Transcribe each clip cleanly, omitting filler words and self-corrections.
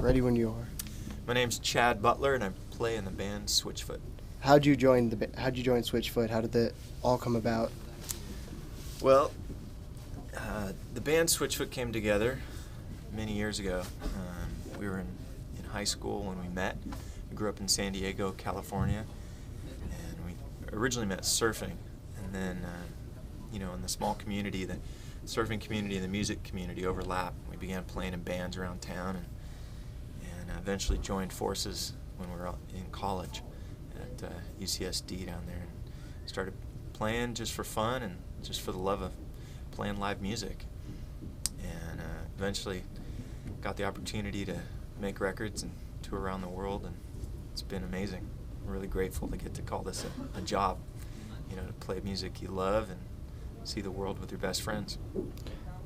Ready when you are. My name's Chad Butler, and I play in the band Switchfoot. How'd you join Switchfoot? How did that all come about? Well, the band Switchfoot came together many years ago. We were in high school when we met. We grew up in San Diego, California, and we originally met surfing. And then, in the small community, the surfing community and the music community overlapped. We began playing in bands around town, and eventually joined forces when we were in college at UCSD down there, and started playing just for fun and just for the love of playing live music. And eventually got the opportunity to make records and tour around the world, and it's been amazing. I'm really grateful to get to call this a job, to play music you love and see the world with your best friends. Do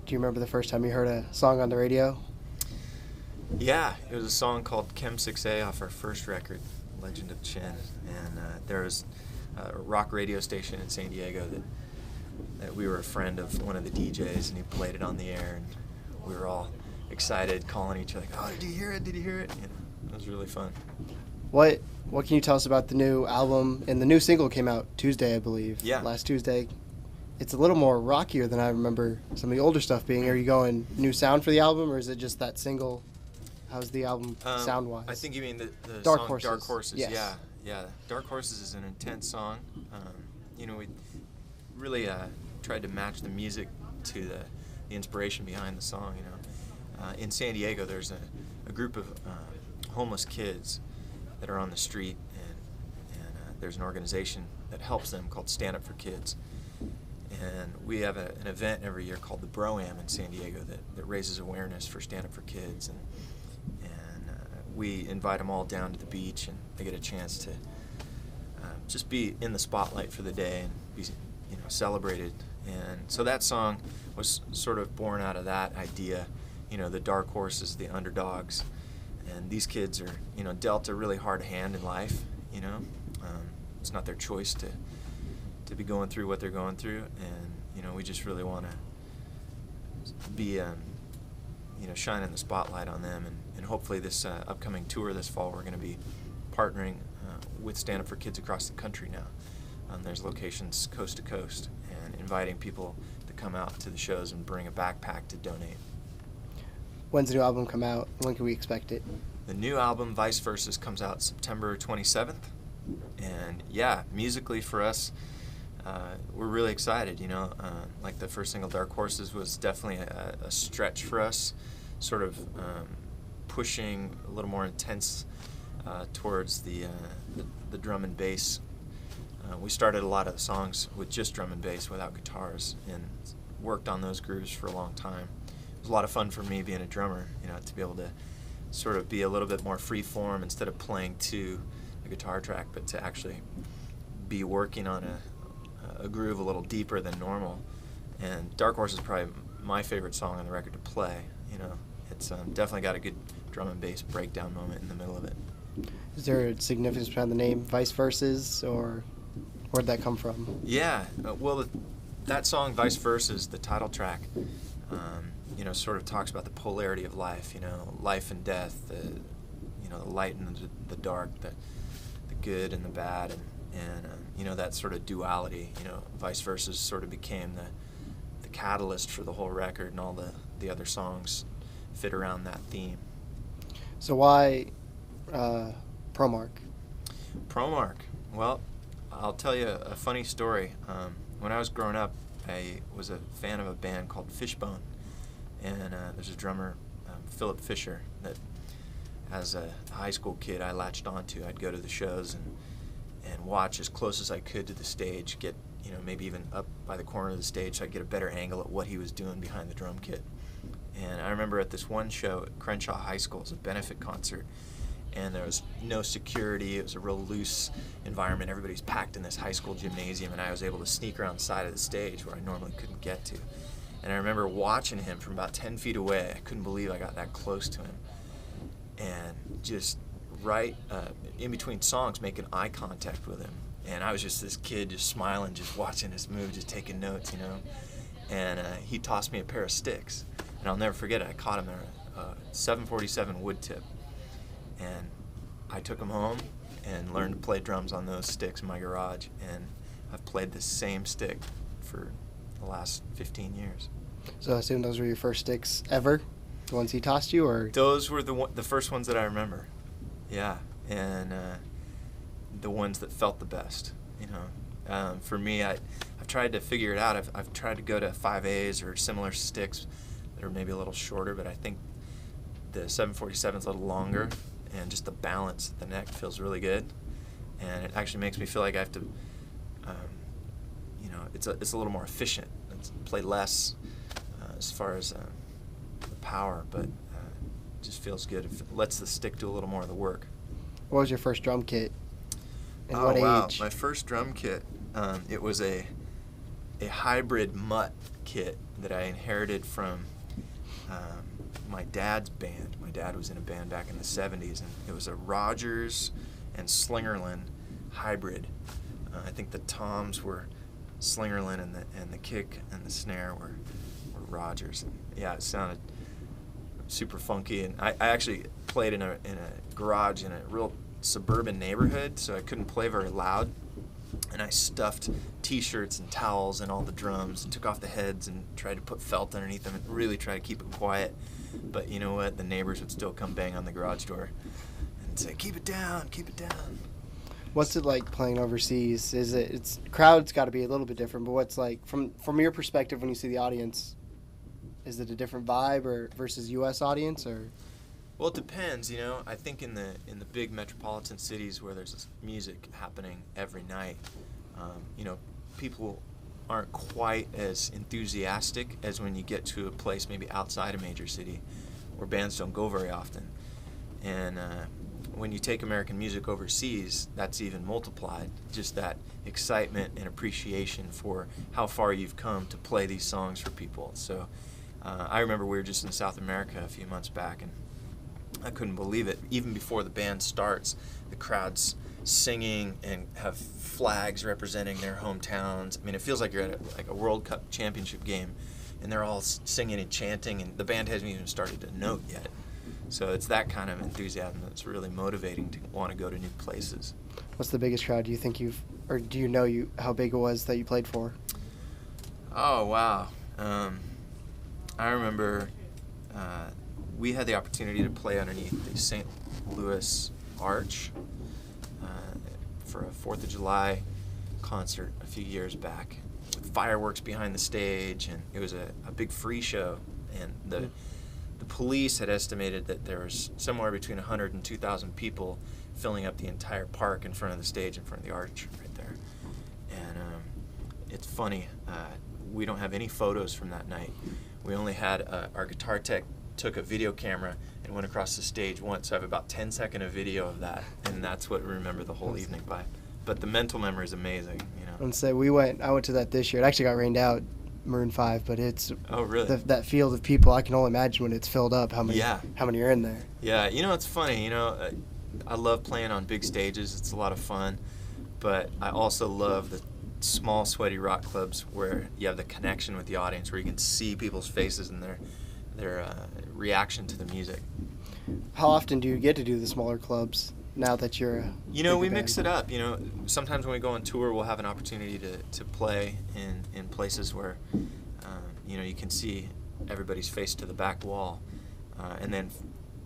you remember the first time you heard a song on the radio? Yeah, it was a song called Chem 6A off our first record, Legend of Chin. And there was a rock radio station in San Diego that we were a friend of one of the DJs, and he played it on the air, and we were all excited, calling each other, like, "Oh, did you hear it? Did you hear it?" It was really fun. What can you tell us about the new album? And the new single came out Tuesday, I believe. Yeah. Last Tuesday. It's a little more rockier than I remember some of the older stuff being. Are you going new sound for the album, or is it just that single? How's the album sound-wise? I think you mean the Dark song Horses. Dark Horses. Yes. Yeah. Dark Horses is an intense song. We really tried to match the music to the inspiration behind the song. In San Diego, there's a group of homeless kids that are on the street, and there's an organization that helps them called Stand Up for Kids. And we have an event every year called the Bro-Am in San Diego that raises awareness for Stand Up for Kids. And we invite them all down to the beach, and they get a chance to just be in the spotlight for the day and be celebrated. And so that song was sort of born out of that idea, the dark horses, the underdogs. And these kids are, dealt a really hard hand in life, It's not their choice to be going through what they're going through, and we just really want to be shining the spotlight on them, and hopefully this upcoming tour this fall we're going to be partnering with Stand Up for Kids across the country now. There's locations coast to coast, and inviting people to come out to the shows and bring a backpack to donate. When's the new album come out? When can we expect it? The new album, Vice Versa, comes out September 27th, and musically for us, we're really excited, like the first single, Dark Horses, was definitely a stretch for us, sort of pushing a little more intense towards the drum and bass. We started a lot of the songs with just drum and bass without guitars, and worked on those grooves for a long time. It was a lot of fun for me being a drummer, to be able to sort of be a little bit more free form instead of playing to a guitar track, but to actually be working on a groove a little deeper than normal. And Dark Horse is probably my favorite song on the record to play. It's definitely got a good drum and bass breakdown moment in the middle of it. Is there a significance behind the name Vice Verses, or where'd that come from? Yeah, that song, Vice Versa, the title track, sort of talks about the polarity of life, life and death, the light and the dark, the good and the bad, and that sort of duality. Vice Versa sort of became the catalyst for the whole record, and all the other songs fit around that theme. So why Promark? Promark. Well, I'll tell you a funny story. When I was growing up, I was a fan of a band called Fishbone, and there's a drummer, Philip Fisher, that as a high school kid I latched onto. I'd go to the shows and watch as close as I could to the stage, get maybe even up by the corner of the stage so I'd get a better angle at what he was doing behind the drum kit. And I remember at this one show at Crenshaw High School, it was a benefit concert, and there was no security. It was a real loose environment. Everybody's packed in this high school gymnasium, and I was able to sneak around the side of the stage where I normally couldn't get to. And I remember watching him from about 10 feet away. I couldn't believe I got that close to him. And just right in between songs, making eye contact with him. And I was just this kid just smiling, just watching his move, just taking notes, And he tossed me a pair of sticks. And I'll never forget it. I caught him there, a 747 wood tip. and I took them home and learned to play drums on those sticks in my garage, and I've played the same stick for the last 15 years. So I assume those were your first sticks ever, the ones he tossed you, or? Those were the first ones that I remember. Yeah, and the ones that felt the best. You know, for me, I've tried to figure it out. I've tried to go to 5As or similar sticks that are maybe a little shorter, but I think the 747 is a little longer, and just the balance at the neck feels really good, and it actually makes me feel like I have to, you know, it's a little more efficient. It's play less as far as the power, but just feels good. It lets the stick do a little more of the work. What was your first drum kit? And Oh what wow, age? my first drum kit, it was a hybrid mutt kit that I inherited from my dad's band. My dad was in a band back in the 70s, and it was a Rogers and Slingerland hybrid. I think the toms were Slingerland, and the kick and the snare were Rogers. And yeah, it sounded super funky, and I actually played in a garage in a real suburban neighborhood, so I couldn't play very loud, and I stuffed t-shirts and towels in all the drums and took off the heads and tried to put felt underneath them and really try to keep it quiet. But you know what, the neighbors would still come bang on the garage door and say, keep it down, keep it down. What's it like playing overseas? It's crowd's got to be a little bit different, but what's like from your perspective when you see the audience? Is it a different vibe or versus U.S. audience, or? Well, it depends. You know, I think in the big metropolitan cities where there's music happening every night, you know, people aren't quite as enthusiastic as when you get to a place maybe outside a major city where bands don't go very often. And when you take American music overseas, that's even multiplied. Just that excitement and appreciation for how far you've come to play these songs for people. So I remember we were just in South America a few months back, and I couldn't believe it. Even before the band starts, the crowd's singing and have flags representing their hometowns. I mean, it feels like you're at a World Cup championship game, and they're all singing and chanting, and the band hasn't even started to note yet. So it's that kind of enthusiasm that's really motivating to want to go to new places. What's the biggest crowd you think or do you know how big it was that you played for? Oh, wow. I remember we had the opportunity to play underneath the St. Louis Arch for a 4th of July concert a few years back with fireworks behind the stage, and it was a big free show, and the police had estimated that there was somewhere between 100 and 2,000 people filling up the entire park in front of the stage, in front of the arch right there. And it's funny, we don't have any photos from that night. We only had our guitar tech took a video camera and went across the stage once. So I have about 10-second of video of that, and that's what we remember the whole evening by. But the mental memory is amazing, you know. And so I went to that this year. It actually got rained out, Maroon 5, but it's oh really that field of people. I can only imagine when it's filled up how many are in there. Yeah, you know, it's funny, you know, I love playing on big stages. It's a lot of fun, but I also love the small sweaty rock clubs where you have the connection with the audience, where you can see people's faces and their reaction to the music. How often do you get to do the smaller clubs now that you're a we band? mix it up. You know, sometimes when we go on tour, we'll have an opportunity to play in places where you know, you can see everybody's face to the back wall, and then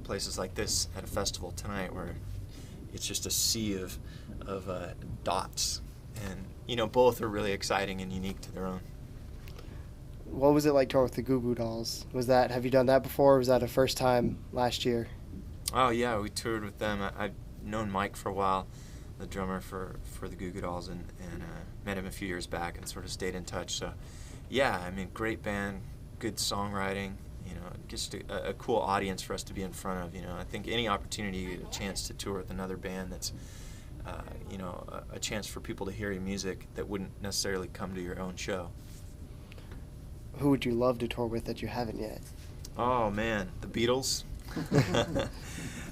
places like this at a festival tonight where it's just a sea of dots, and you know, both are really exciting and unique to their own. What was it like touring with the Goo Goo Dolls? Have you done that before, or was that a first time last year? Oh yeah, we toured with them. I've known Mike for a while, the drummer for the Goo Goo Dolls, and met him a few years back and sort of stayed in touch. So yeah, I mean, great band, good songwriting, you know, just a cool audience for us to be in front of. You know, I think any opportunity you get a chance to tour with another band that's you know, a chance for people to hear your music that wouldn't necessarily come to your own show. Who would you love to tour with that you haven't yet? Oh man, the Beatles.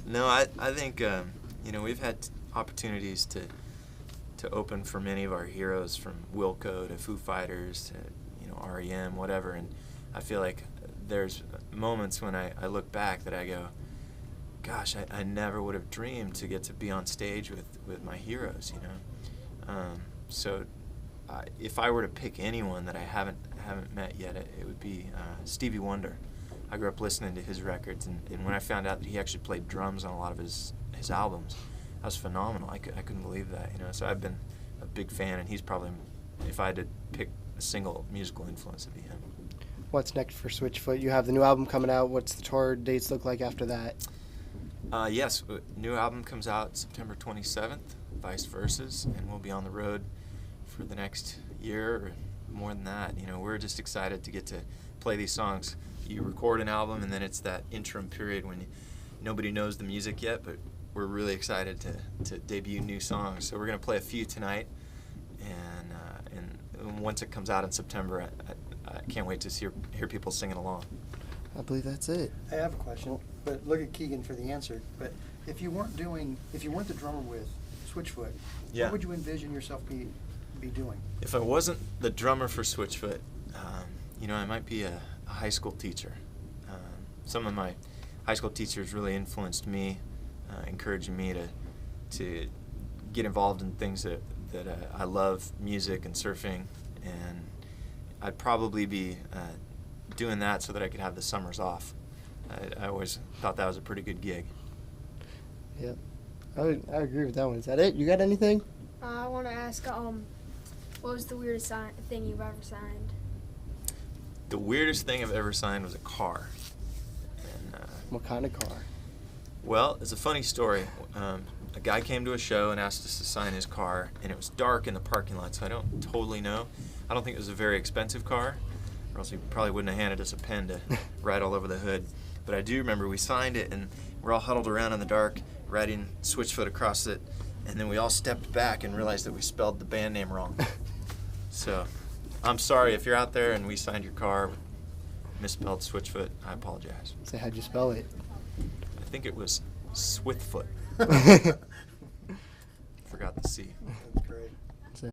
No, I think you know, we've had opportunities to open for many of our heroes, from Wilco to Foo Fighters to, you know, REM, whatever, and I feel like there's moments when I look back that I go, gosh, I never would have dreamed to get to be on stage with my heroes, you know. So if I were to pick anyone that I haven't met yet, it would be Stevie Wonder. I grew up listening to his records, and when I found out that he actually played drums on a lot of his albums, that was phenomenal. I couldn't believe that, you know. So I've been a big fan, and he's probably, if I had to pick a single musical influence, it'd be him. What's next for Switchfoot? You have the new album coming out. What's the tour dates look like after that? Yes, new album comes out September 27th, Vice Versus, and we'll be on the road for the next year or more than that. You know, we're just excited to get to play these songs. You record an album, and then it's that interim period when nobody knows the music yet, but we're really excited to debut new songs. So we're going to play a few tonight, and once it comes out in September, I can't wait to hear people singing along. I believe that's it. I have a question, but look at Keegan for the answer. But if you weren't the drummer with Switchfoot, Yeah. what would you envision yourself be doing? If I wasn't the drummer for Switchfoot, you know, I might be a high school teacher. Some of my high school teachers really influenced me, encouraging me to get involved in things that I love, music and surfing, and I'd probably be doing that so that I could have the summers off. I always thought that was a pretty good gig. Yep. I agree with that one. Is that it? You got anything? I want to ask, what was the weirdest thing you've ever signed? The weirdest thing I've ever signed was a car. And, What kind of car? well, it's a funny story. A guy came to a show and asked us to sign his car, and it was dark in the parking lot, so I don't totally know. I don't think it was a very expensive car, or else he probably wouldn't have handed us a pen to write all over the hood. But I do remember we signed it, and we're all huddled around in the dark, writing Switchfoot across it, and then we all stepped back and realized that we spelled the band name wrong. So I'm sorry if you're out there and we signed your car with misspelled Switchfoot. I apologize. Say, how'd you spell it? I think it was Switchfoot. Forgot the C. That's great.